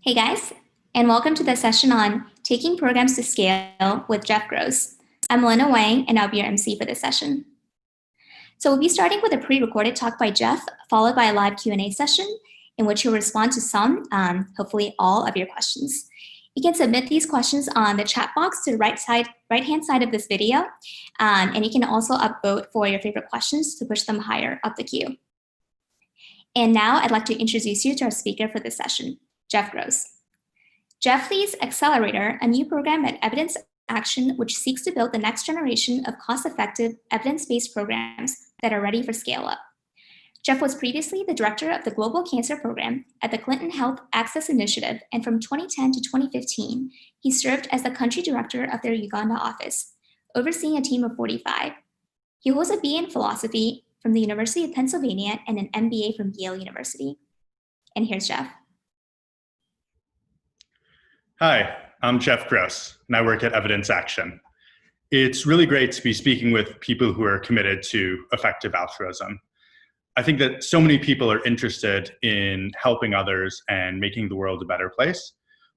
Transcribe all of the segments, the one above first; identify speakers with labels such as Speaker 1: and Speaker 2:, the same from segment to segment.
Speaker 1: Hey guys, and welcome to the session on Taking Programs to Scale with Jeff Gross. I'm Lena Wang, and I'll be your MC for this session. So we'll be starting with a pre-recorded talk by Jeff, followed by a live Q&A session in which he'll respond to some, hopefully all of your questions. You can submit these questions on the chat box to the right-hand side of this video, and you can also upvote for your favorite questions to push them higher up the queue. And now I'd like to introduce you to our speaker for this session, Jeff Gross. Jeff leads Accelerator, a new program at Evidence Action which seeks to build the next generation of cost-effective, evidence-based programs that are ready for scale-up. Jeff was previously the director of the Global Cancer Program at the Clinton Health Access Initiative, and from 2010 to 2015, he served as the country director of their Uganda office, overseeing a team of 45. He holds a BA in philosophy from the University of Pennsylvania and an MBA from Yale University. And here's Jeff.
Speaker 2: Hi, I'm Jeff Gross, and I work at Evidence Action. It's really great to be speaking with people who are committed to effective altruism. I think that so many people are interested in helping others and making the world a better place,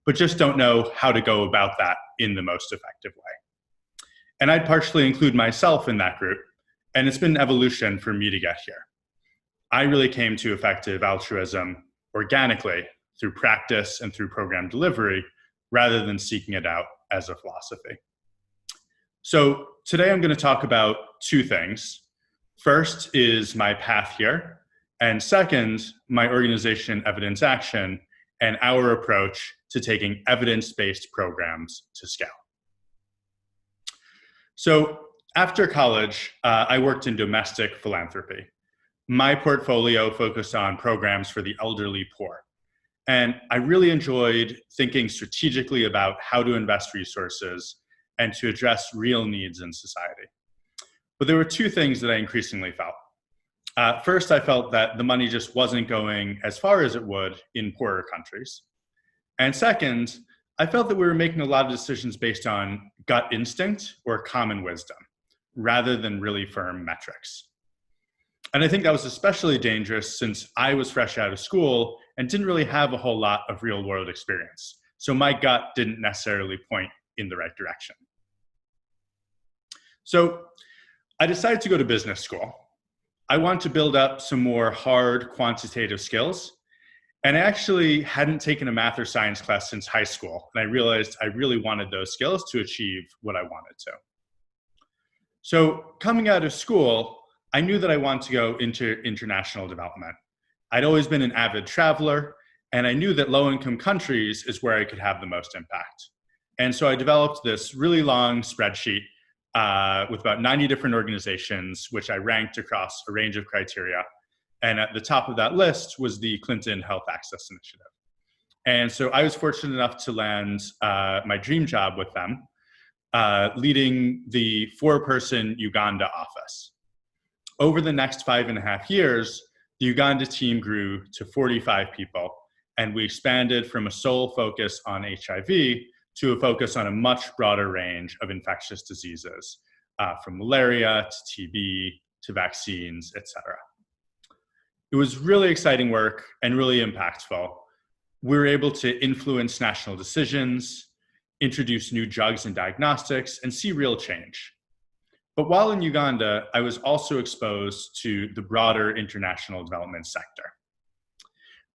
Speaker 2: but just don't know how to go about that in the most effective way. And I'd partially include myself in that group, and it's been an evolution for me to get here. I really came to effective altruism organically through practice and through program delivery, rather than seeking it out as a philosophy. So today I'm going to talk about two things. First is my path here, and second, my organization Evidence Action and our approach to taking evidence-based programs to scale. So after college, I worked in domestic philanthropy. My portfolio focused on programs for the elderly poor. And I really enjoyed thinking strategically about how to invest resources and to address real needs in society. But there were two things that I increasingly felt. First, I felt that the money just wasn't going as far as it would in poorer countries. And second, I felt that we were making a lot of decisions based on gut instinct or common wisdom, rather than really firm metrics. And I think that was especially dangerous since I was fresh out of school and didn't really have a whole lot of real world experience. So my gut didn't necessarily point in the right direction. So I decided to go to business school. I wanted to build up some more hard quantitative skills. And I actually hadn't taken a math or science class since high school. And I realized I really wanted those skills to achieve what I wanted to. So coming out of school, I knew that I wanted to go into international development. I'd always been an avid traveler, and I knew that low-income countries is where I could have the most impact. And so I developed this really long spreadsheet with about 90 different organizations, which I ranked across a range of criteria. And at the top of that list was the Clinton Health Access Initiative. And so I was fortunate enough to land my dream job with them, leading the 4-person Uganda office. Over the next 5.5 years, the Uganda team grew to 45 people, and we expanded from a sole focus on HIV to a focus on a much broader range of infectious diseases, from malaria to TB to vaccines, etc. It was really exciting work and really impactful. We were able to influence national decisions, introduce new drugs and diagnostics, and see real change. But while in Uganda, I was also exposed to the broader international development sector.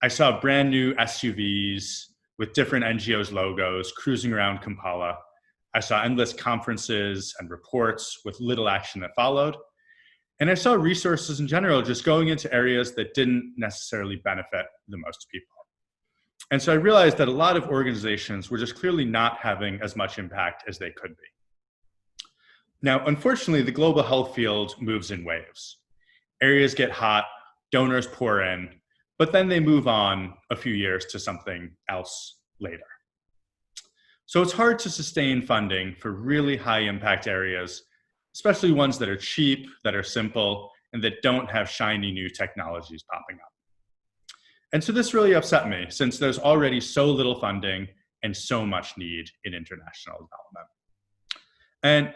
Speaker 2: I saw brand new SUVs with different NGOs' logos cruising around Kampala. I saw endless conferences and reports with little action that followed. And I saw resources in general just going into areas that didn't necessarily benefit the most people. And so I realized that a lot of organizations were just clearly not having as much impact as they could be. Now, unfortunately, the global health field moves in waves. Areas get hot, donors pour in, but then they move on a few years to something else later. So it's hard to sustain funding for really high impact areas, especially ones that are cheap, that are simple, and that don't have shiny new technologies popping up. And so this really upset me, since there's already so little funding and so much need in international development. And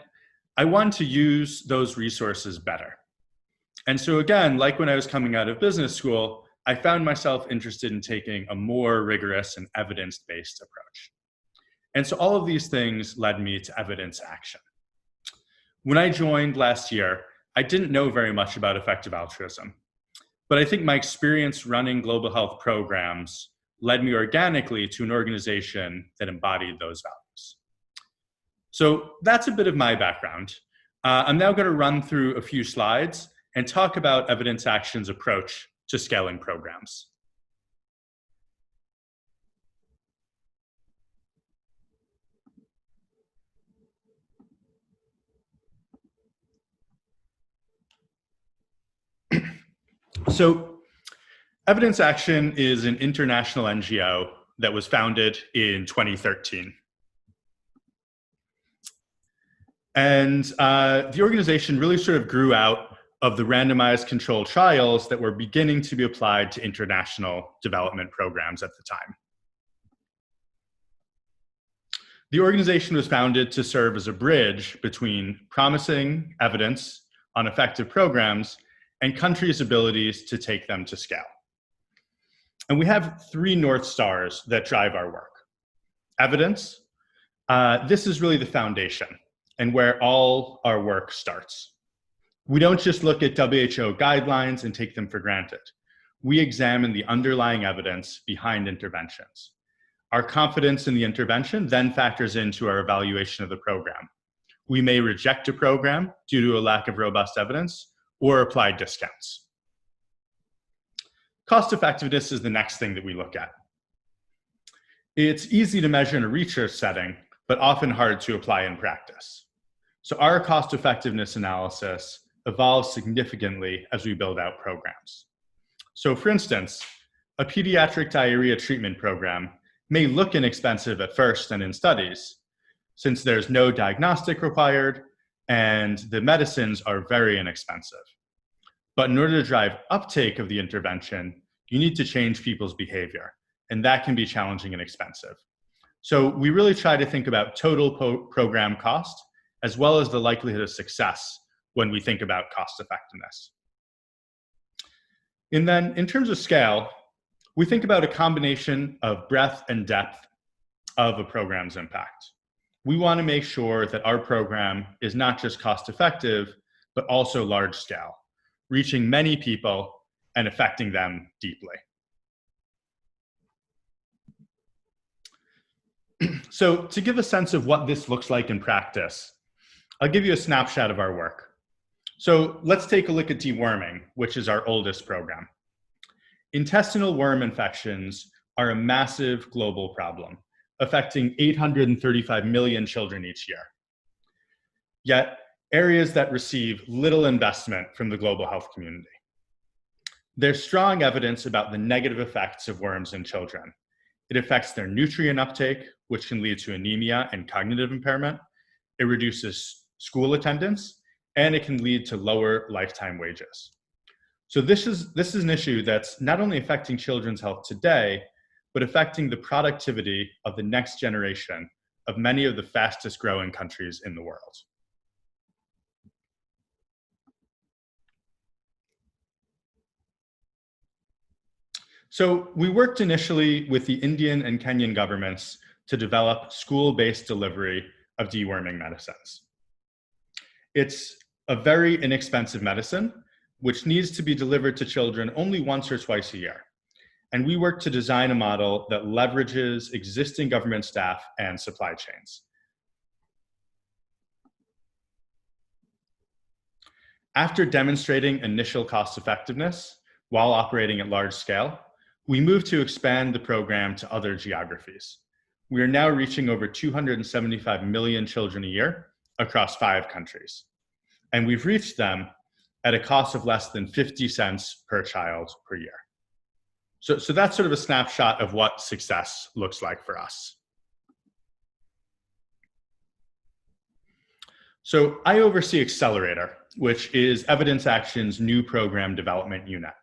Speaker 2: I wanted to use those resources better. And so again, like when I was coming out of business school, I found myself interested in taking a more rigorous and evidence-based approach. And so all of these things led me to Evidence Action. When I joined last year, I didn't know very much about effective altruism, but I think my experience running global health programs led me organically to an organization that embodied those values. So that's a bit of my background. I'm now going to run through a few slides and talk about Evidence Action's approach to scaling programs. So Evidence Action is an international NGO that was founded in 2013. And the organization really sort of grew out of the randomized controlled trials that were beginning to be applied to international development programs at the time. The organization was founded to serve as a bridge between promising evidence on effective programs and countries' abilities to take them to scale. And we have three North Stars that drive our work. Evidence, this is really the foundation and where all our work starts. We don't just look at WHO guidelines and take them for granted. We examine the underlying evidence behind interventions. Our confidence in the intervention then factors into our evaluation of the program. We may reject a program due to a lack of robust evidence or apply discounts. Cost effectiveness is the next thing that we look at. It's easy to measure in a research setting, but often hard to apply in practice. So our cost effectiveness analysis evolves significantly as we build out programs. So for instance, a pediatric diarrhea treatment program may look inexpensive at first and in studies, since there's no diagnostic required and the medicines are very inexpensive. But in order to drive uptake of the intervention, you need to change people's behavior, and that can be challenging and expensive. So we really try to think about total program cost, as well as the likelihood of success when we think about cost effectiveness. And then in terms of scale, we think about a combination of breadth and depth of a program's impact. We want to make sure that our program is not just cost effective, but also large scale, reaching many people and affecting them deeply. So to give a sense of what this looks like in practice, I'll give you a snapshot of our work. So let's take a look at deworming, which is our oldest program. Intestinal worm infections are a massive global problem, affecting 835 million children each year. Yet, areas that receive little investment from the global health community. There's strong evidence about the negative effects of worms in children. It affects their nutrient uptake, which can lead to anemia and cognitive impairment. It reduces school attendance, and it can lead to lower lifetime wages. So this is an issue that's not only affecting children's health today, but affecting the productivity of the next generation of many of the fastest growing countries in the world. So we worked initially with the Indian and Kenyan governments to develop school-based delivery of deworming medicines. It's a very inexpensive medicine, which needs to be delivered to children only once or twice a year. And we work to design a model that leverages existing government staff and supply chains. After demonstrating initial cost effectiveness while operating at large scale, we moved to expand the program to other geographies. We are now reaching over 275 million children a year across 5 countries. And we've reached them at a cost of less than 50 cents per child per year. So that's sort of a snapshot of what success looks like for us. So I oversee Accelerator, which is Evidence Action's new program development unit.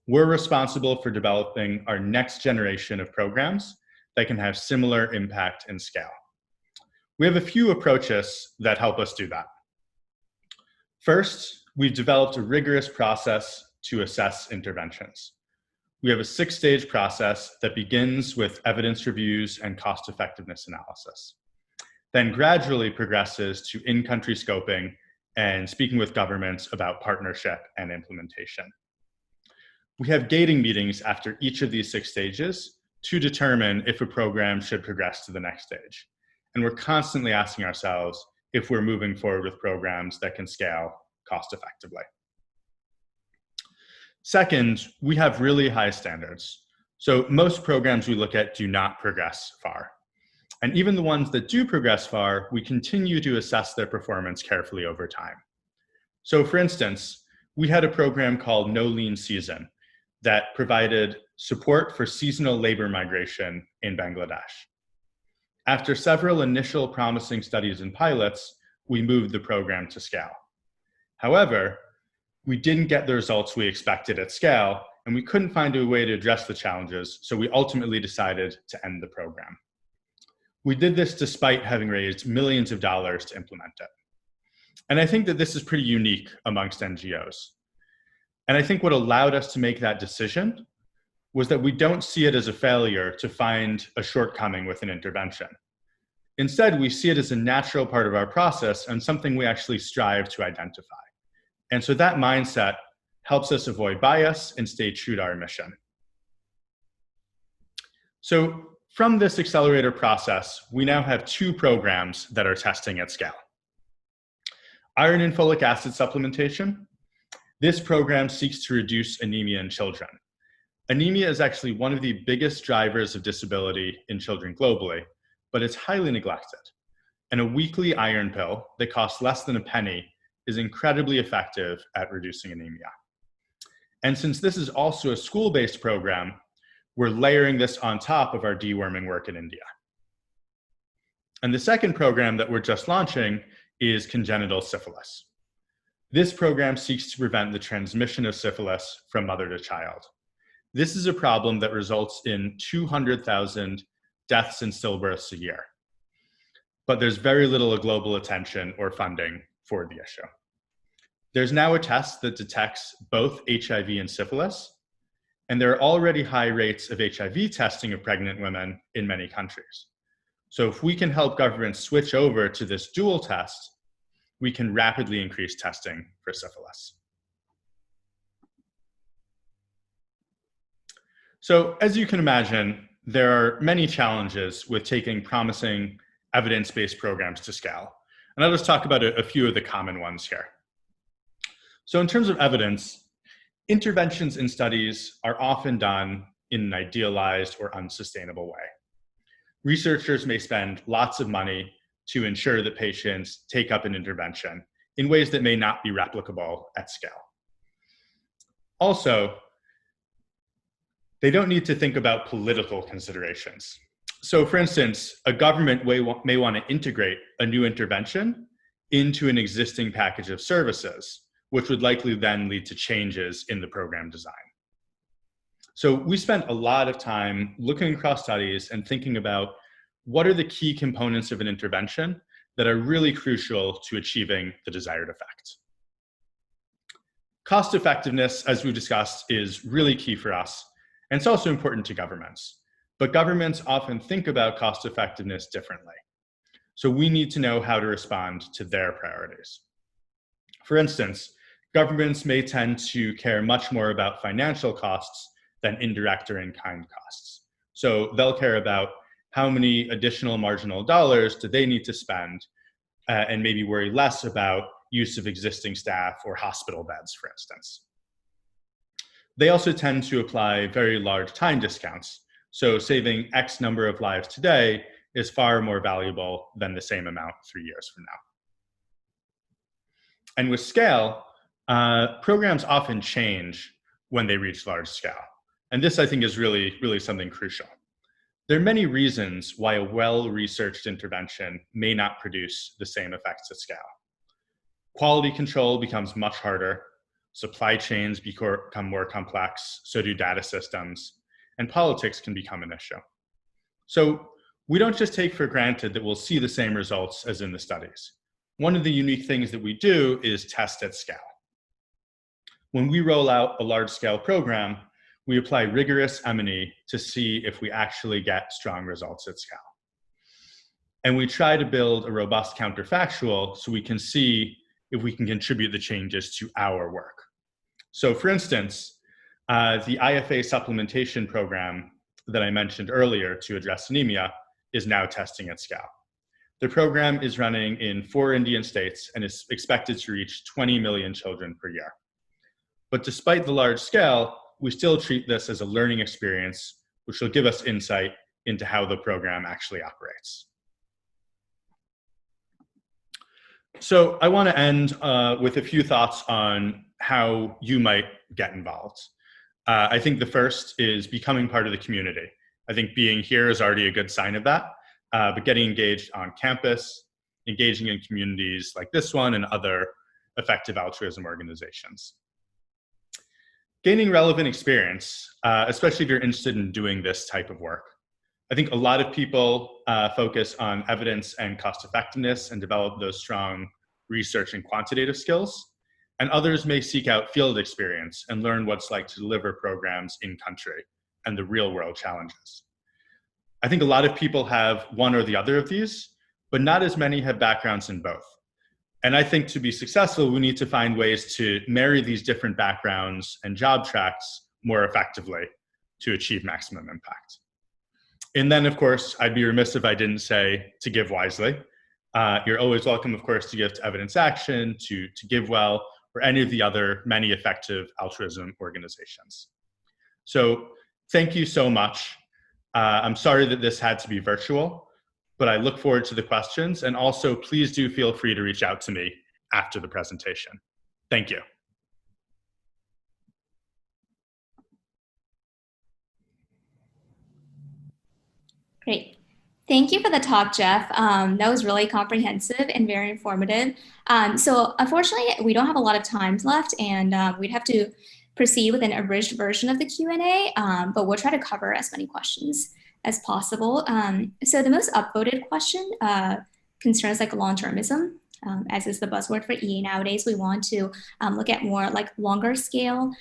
Speaker 2: We're responsible for developing our next generation of programs that can have similar impact and scale. We have a few approaches that help us do that. First, we've developed a rigorous process to assess interventions. we have a 6-stage process that begins with evidence reviews and cost effectiveness analysis, then gradually progresses to in-country scoping and speaking with governments about partnership and implementation. We have gating meetings after each of these 6 stages to determine if a program should progress to the next stage. And we're constantly asking ourselves if we're moving forward with programs that can scale cost effectively. Second, we have really high standards. So most programs we look at do not progress far. And even the ones that do progress far, we continue to assess their performance carefully over time. So for instance, we had a program called No Lean Season that provided support for seasonal labor migration in Bangladesh. After several initial promising studies and pilots, we moved the program to scale. However, we didn't get the results we expected at scale, and we couldn't find a way to address the challenges, so we ultimately decided to end the program. We did this despite having raised millions of dollars to implement it. And I think that this is pretty unique amongst NGOs. And I think what allowed us to make that decision was that we don't see it as a failure to find a shortcoming with an intervention. Instead, we see it as a natural part of our process and something we actually strive to identify. And so that mindset helps us avoid bias and stay true to our mission. So from this accelerator process, we now have 2 programs that are testing at scale. Iron and folic acid supplementation. This program seeks to reduce anemia in children. Anemia is actually one of the biggest drivers of disability in children globally, but it's highly neglected. And a weekly iron pill that costs less than a penny is incredibly effective at reducing anemia. And since this is also a school-based program, we're layering this on top of our deworming work in India. And the second program that we're just launching is congenital syphilis. This program seeks to prevent the transmission of syphilis from mother to child. This is a problem that results in 200,000 deaths and stillbirths a year. But there's very little global attention or funding for the issue. There's now a test that detects both HIV and syphilis, and there are already high rates of HIV testing of pregnant women in many countries. So if we can help governments switch over to this dual test, we can rapidly increase testing for syphilis. So as you can imagine, there are many challenges with taking promising evidence-based programs to scale. And I'll just talk about a few of the common ones here. So in terms of evidence, interventions in studies are often done in an idealized or unsustainable way. Researchers may spend lots of money to ensure that patients take up an intervention in ways that may not be replicable at scale. Also, they don't need to think about political considerations. So for instance, a government may want to integrate a new intervention into an existing package of services, which would likely then lead to changes in the program design. So we spent a lot of time looking across studies and thinking about what are the key components of an intervention that are really crucial to achieving the desired effect. Cost effectiveness, as we've discussed, is really key for us, and it's also important to governments. But governments often think about cost effectiveness differently. So we need to know how to respond to their priorities. For instance, governments may tend to care much more about financial costs than indirect or in-kind costs. So they'll care about how many additional marginal dollars do they need to spend, and maybe worry less about use of existing staff or hospital beds, for instance. They also tend to apply very large time discounts. So saving X number of lives today is far more valuable than the same amount 3 years from now. And with scale, programs often change when they reach large scale. And this, I think, is really something crucial. There are many reasons why a well-researched intervention may not produce the same effects at scale. Quality control becomes much harder. Supply chains become more complex, so do data systems, and politics can become an issue. So we don't just take for granted that we'll see the same results as in the studies. One of the unique things that we do is test at scale. When we roll out a large-scale program, we apply rigorous M&E to see if we actually get strong results at scale. And we try to build a robust counterfactual so we can see if we can contribute the changes to our work. So for instance, the IFA supplementation program that I mentioned earlier to address anemia is now testing at scale. The program is running in 4 Indian states and is expected to reach 20 million children per year. But despite the large scale, we still treat this as a learning experience, which will give us insight into how the program actually operates. So I want to end with a few thoughts on how you might get involved. I think the first is becoming part of the community. I think being here is already a good sign of that, but getting engaged on campus, engaging in communities like this one and other effective altruism organizations. Gaining relevant experience, especially if you're interested in doing this type of work. I think a lot of people focus on evidence and cost effectiveness and develop those strong research and quantitative skills. And others may seek out field experience and learn what it's like to deliver programs in country and the real world challenges. I think a lot of people have one or the other of these, but not as many have backgrounds in both. And I think to be successful, we need to find ways to marry these different backgrounds and job tracks more effectively to achieve maximum impact. And then, of course, I'd be remiss if I didn't say to give wisely. You're always welcome, of course, to give to Evidence Action, to GiveWell, or any of the other many effective altruism organizations. So thank you so much. I'm sorry that this had to be virtual, but I look forward to the questions. And also, please do feel free to reach out to me after the presentation. Thank you.
Speaker 1: Great. Thank you for the talk, Jeff. That was really comprehensive and very informative. So unfortunately, we don't have a lot of time left, and we'd have to proceed with an abridged version of the Q&A, but we'll try to cover as many questions as possible. So the most upvoted question concerns like long-termism, as is the buzzword for EA nowadays. We want to look at more like longer scale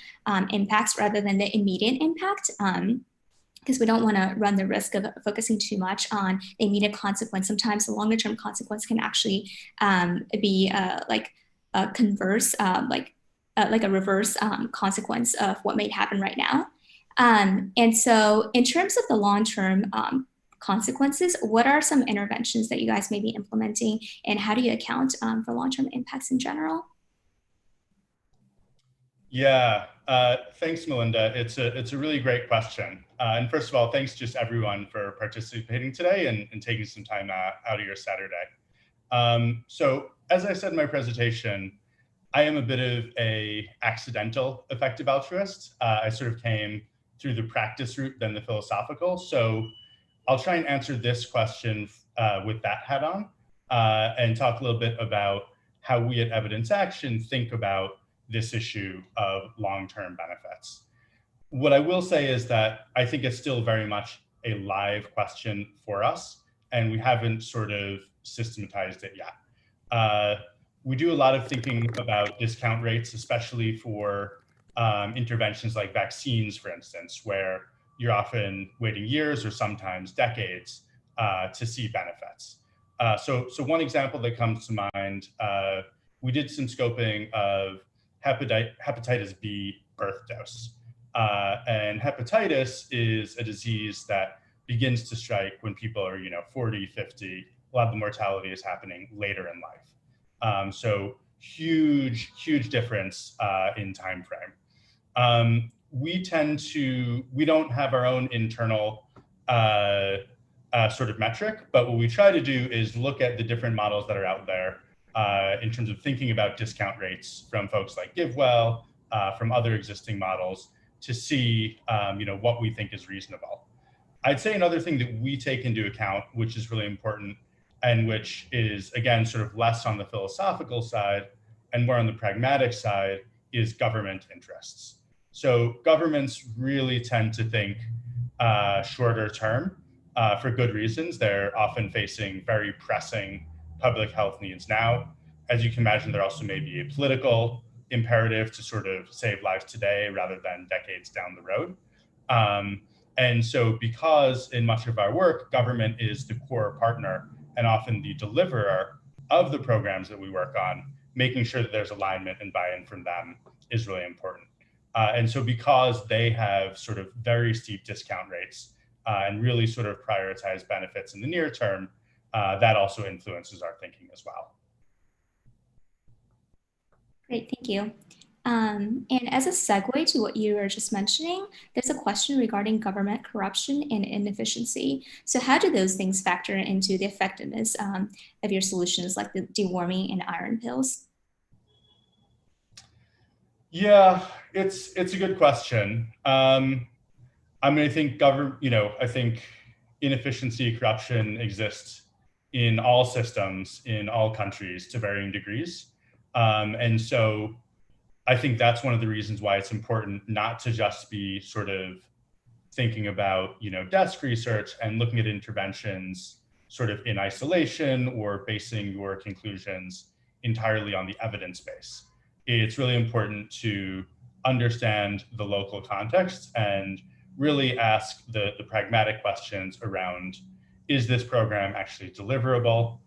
Speaker 1: impacts rather than the immediate impact. Because we don't want to run the risk of focusing too much on the immediate consequence. Sometimes the longer term consequence can actually be like a converse, like a reverse consequence of what may happen right now. And so in terms of the long-term consequences, what are some interventions that you guys may be implementing, and how do you account for long-term impacts in general?
Speaker 2: Yeah, thanks, Melinda. It's a really great question. And first of all, thanks just everyone for participating today and taking some time out of your Saturday. So as I said in my presentation, I am a bit of a accidental effective altruist. I sort of came through the practice route than the philosophical. So I'll try and answer this question with that hat on and talk a little bit about how we at Evidence Action think about this issue of long-term benefits. What I will say is that I think it's still very much a live question for us, and we haven't sort of systematized it yet. We do a lot of thinking about discount rates, especially for interventions like vaccines, for instance, where you're often waiting years or sometimes decades to see benefits. So one example that comes to mind, we did some scoping of hepatitis B birth dose. And hepatitis is a disease that begins to strike when people are 40, 50. A lot of the mortality is happening later in life. So huge difference in time frame. We don't have our own internal sort of metric, but what we try to do is look at the different models that are out there in terms of thinking about discount rates from folks like GiveWell, from other existing models to see what we think is reasonable. I'd say another thing that we take into account, which is really important and which is, again, sort of less on the philosophical side and more on the pragmatic side, is government interests. So governments really tend to think shorter term for good reasons. They're often facing very pressing public health needs now. As you can imagine, there also may be a political imperative to sort of save lives today rather than decades down the road. And so because in much of our work, government is the core partner and often the deliverer of the programs that we work on, making sure that there's alignment and buy-in from them is really important. And so because they have sort of very steep discount rates and really sort of prioritize benefits in the near term, that also influences our thinking as well.
Speaker 1: Great, thank you. And as a segue to what you were just mentioning, there's a question regarding government corruption and inefficiency. So how do those things factor into the effectiveness of your solutions like the deworming and iron pills?
Speaker 2: Yeah, it's a good question. I mean, I think I think inefficiency, corruption exists in all systems, in all countries to varying degrees. And so I think that's one of the reasons why it's important not to just be sort of thinking about, desk research and looking at interventions sort of in isolation or basing your conclusions entirely on the evidence base. It's really important to understand the local context and really ask the pragmatic questions around, is this program actually deliverable?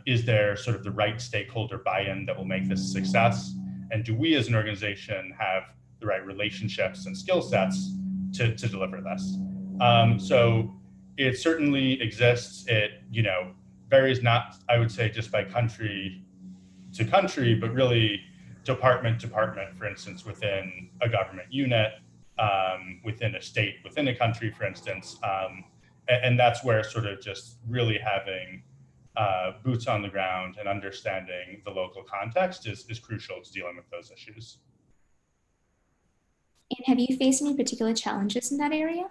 Speaker 2: Is there sort of the right stakeholder buy-in that will make this a success? And do we as an organization have the right relationships and skill sets to deliver this? So it certainly exists. It, varies not, I would say, just by country to country, but really department to department, for instance, within a government unit, within a state, within a country, for instance. And that's where sort of just really having boots on the ground and understanding the local context is crucial to dealing with those issues.
Speaker 1: And have you faced any particular challenges in that area?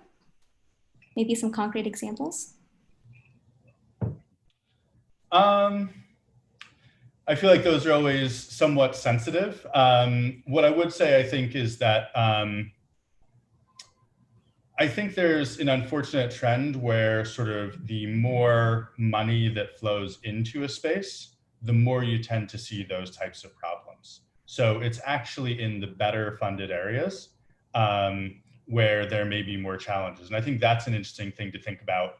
Speaker 1: Maybe some concrete examples?
Speaker 2: I feel like those are always somewhat sensitive. What I would say, I think, is that I think there's an unfortunate trend where sort of the more money that flows into a space, the more you tend to see those types of problems. So it's actually in the better funded areas where there may be more challenges. And I think that's an interesting thing to think about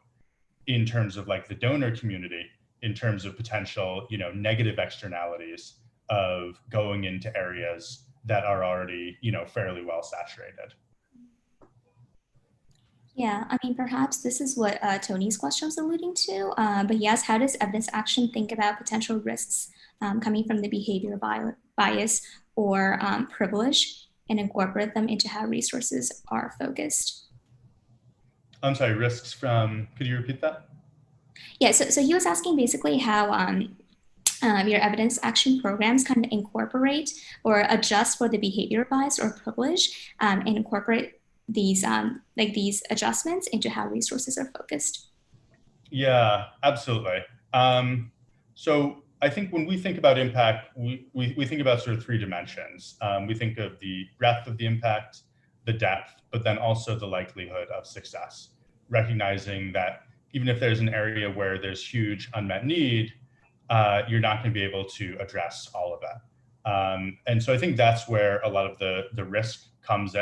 Speaker 2: in terms of like the donor community, in terms of potential, negative externalities of going into areas that are already, fairly well saturated.
Speaker 1: Yeah, I mean, perhaps this is what Tony's question was alluding to. But yes, how does evidence action think about potential risks coming from the behavior bias or privilege and incorporate them into how resources are focused?
Speaker 2: I'm sorry, risks from, could you repeat that?
Speaker 1: Yeah, so he was asking basically how your evidence action programs kind of incorporate or adjust for the behavior bias or privilege and incorporate these these adjustments into how resources are focused.
Speaker 2: Yeah, absolutely. So I think when we think about impact, we think about sort of three dimensions. We think of the breadth of the impact, the depth, but then also the likelihood of success, recognizing that even if there's an area where there's huge unmet need, you're not going to be able to address all of that. And so I think that's where a lot of the risk comes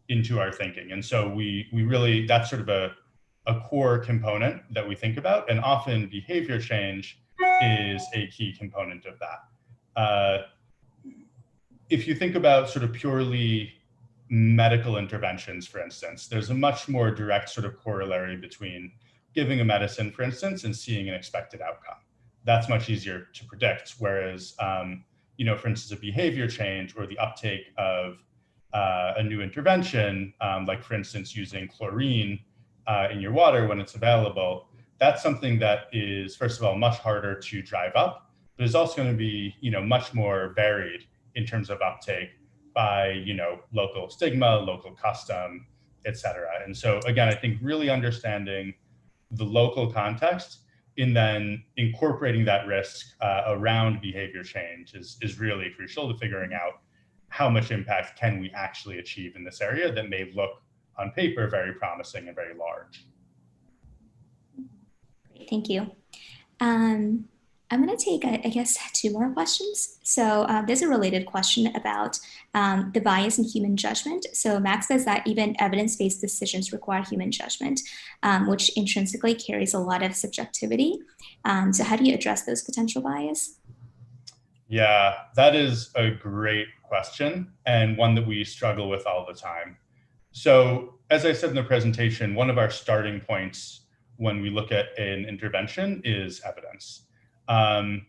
Speaker 2: into our thinking. And so we really, that's sort of a core component that we think about, and often behavior change is a key component of that. If you think about sort of purely medical interventions, for instance, there's a much more direct sort of corollary between giving a medicine, for instance, and seeing an expected outcome. That's much easier to predict. Whereas, for instance, a behavior change or the uptake of a new intervention, like for instance, using chlorine in your water when it's available, that's something that is, first of all, much harder to drive up, but is also going to be, much more varied in terms of uptake by, local stigma, local custom, et cetera. And so again, I think really understanding the local context and then incorporating that risk around behavior change is really crucial to figuring out how much impact can we actually achieve in this area that may look on paper very promising and very large.
Speaker 1: Great, thank you. Um, I'm going to take, I guess, two more questions. So there's a related question about the bias in human judgment. So Max says that even evidence-based decisions require human judgment, which intrinsically carries a lot of subjectivity. So how do you address those potential bias?
Speaker 2: Yeah, that is a great question and one that we struggle with all the time. So, as I said in the presentation, one of our starting points when we look at an intervention is evidence. Um,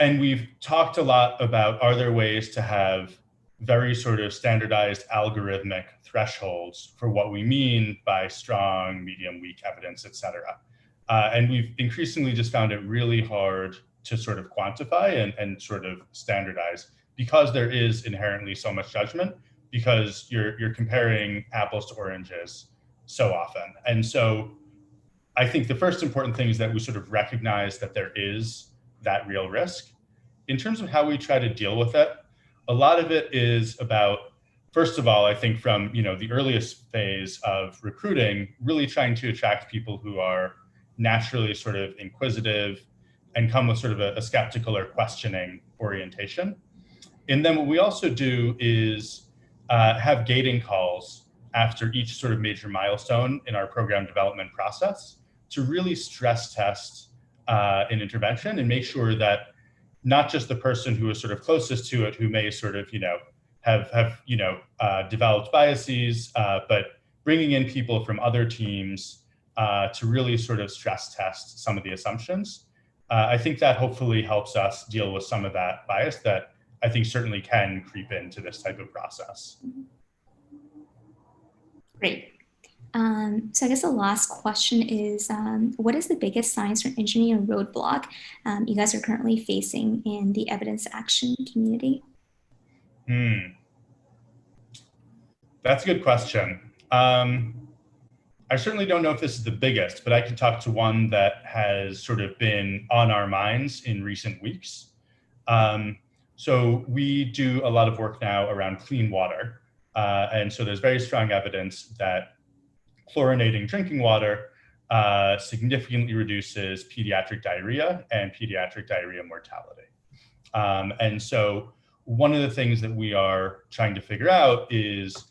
Speaker 2: and we've talked a lot about, are there ways to have very sort of standardized algorithmic thresholds for what we mean by strong, medium, weak evidence, et cetera. And we've increasingly just found it really hard to sort of quantify and sort of standardize because there is inherently so much judgment, because you're comparing apples to oranges so often. And so I think the first important thing is that we sort of recognize that there is that real risk. In terms of how we try to deal with it, a lot of it is about, first of all, I think from the earliest phase of recruiting, really trying to attract people who are naturally sort of inquisitive and come with sort of a skeptical or questioning orientation. And then what we also do is have gating calls after each sort of major milestone in our program development process to really stress test an intervention and make sure that not just the person who is sort of closest to it, who may sort of have developed biases, but bringing in people from other teams to really sort of stress test some of the assumptions. I think that hopefully helps us deal with some of that bias that I think certainly can creep into this type of process.
Speaker 1: Great. So I guess the last question is, what is the biggest science or engineering roadblock you guys are currently facing in the evidence action community?
Speaker 2: That's a good question. I certainly don't know if this is the biggest, but I can talk to one that has sort of been on our minds in recent weeks. So we do a lot of work now around clean water. And so there's very strong evidence that chlorinating drinking water significantly reduces pediatric diarrhea and pediatric diarrhea mortality. And so one of the things that we are trying to figure out is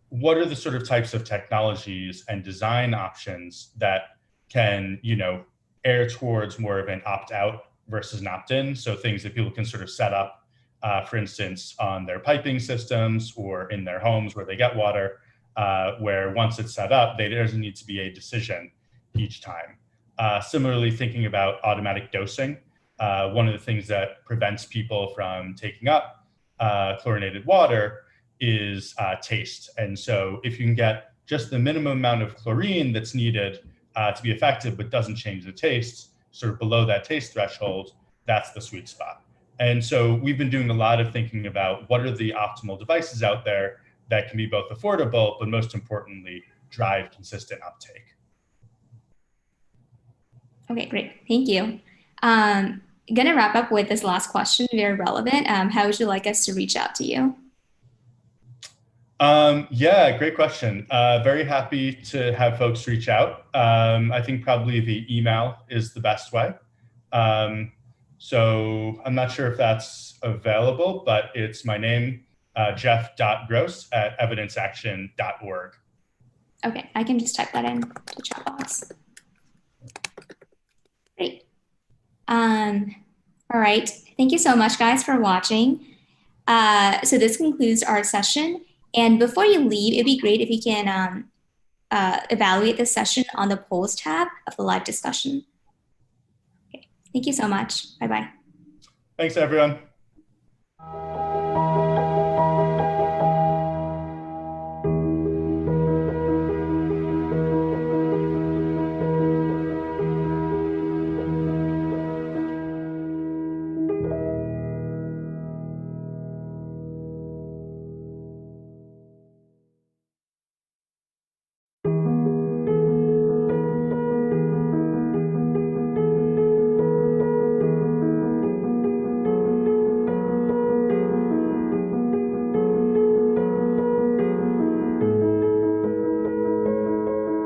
Speaker 2: what are the sort of types of technologies and design options that can, err towards more of an opt-out versus an opt-in. So things that people can sort of set up, for instance, on their piping systems or in their homes where they get water, where once it's set up, there doesn't need to be a decision each time. Similarly, thinking about automatic dosing, one of the things that prevents people from taking up chlorinated water is taste. And so if you can get just the minimum amount of chlorine that's needed to be effective, but doesn't change the taste, sort of below that taste threshold, that's the sweet spot. And so we've been doing a lot of thinking about what are the optimal devices out there that can be both affordable, but most importantly, drive consistent uptake.
Speaker 1: Okay, great. Thank you. Gonna wrap up with this last question, very relevant. How would you like us to reach out to you?
Speaker 2: Yeah, great question. Very happy to have folks reach out. I think probably the email is the best way. So I'm not sure if that's available, but it's my name, jeff.gross@evidenceaction.org.
Speaker 1: Okay, I can just type that in the chat box. Great. All right, thank you so much, guys, for watching. So this concludes our session. And before you leave, it'd be great if you can evaluate this session on the polls tab of the live discussion. Okay. Thank you so much. Bye-bye.
Speaker 2: Thanks, everyone.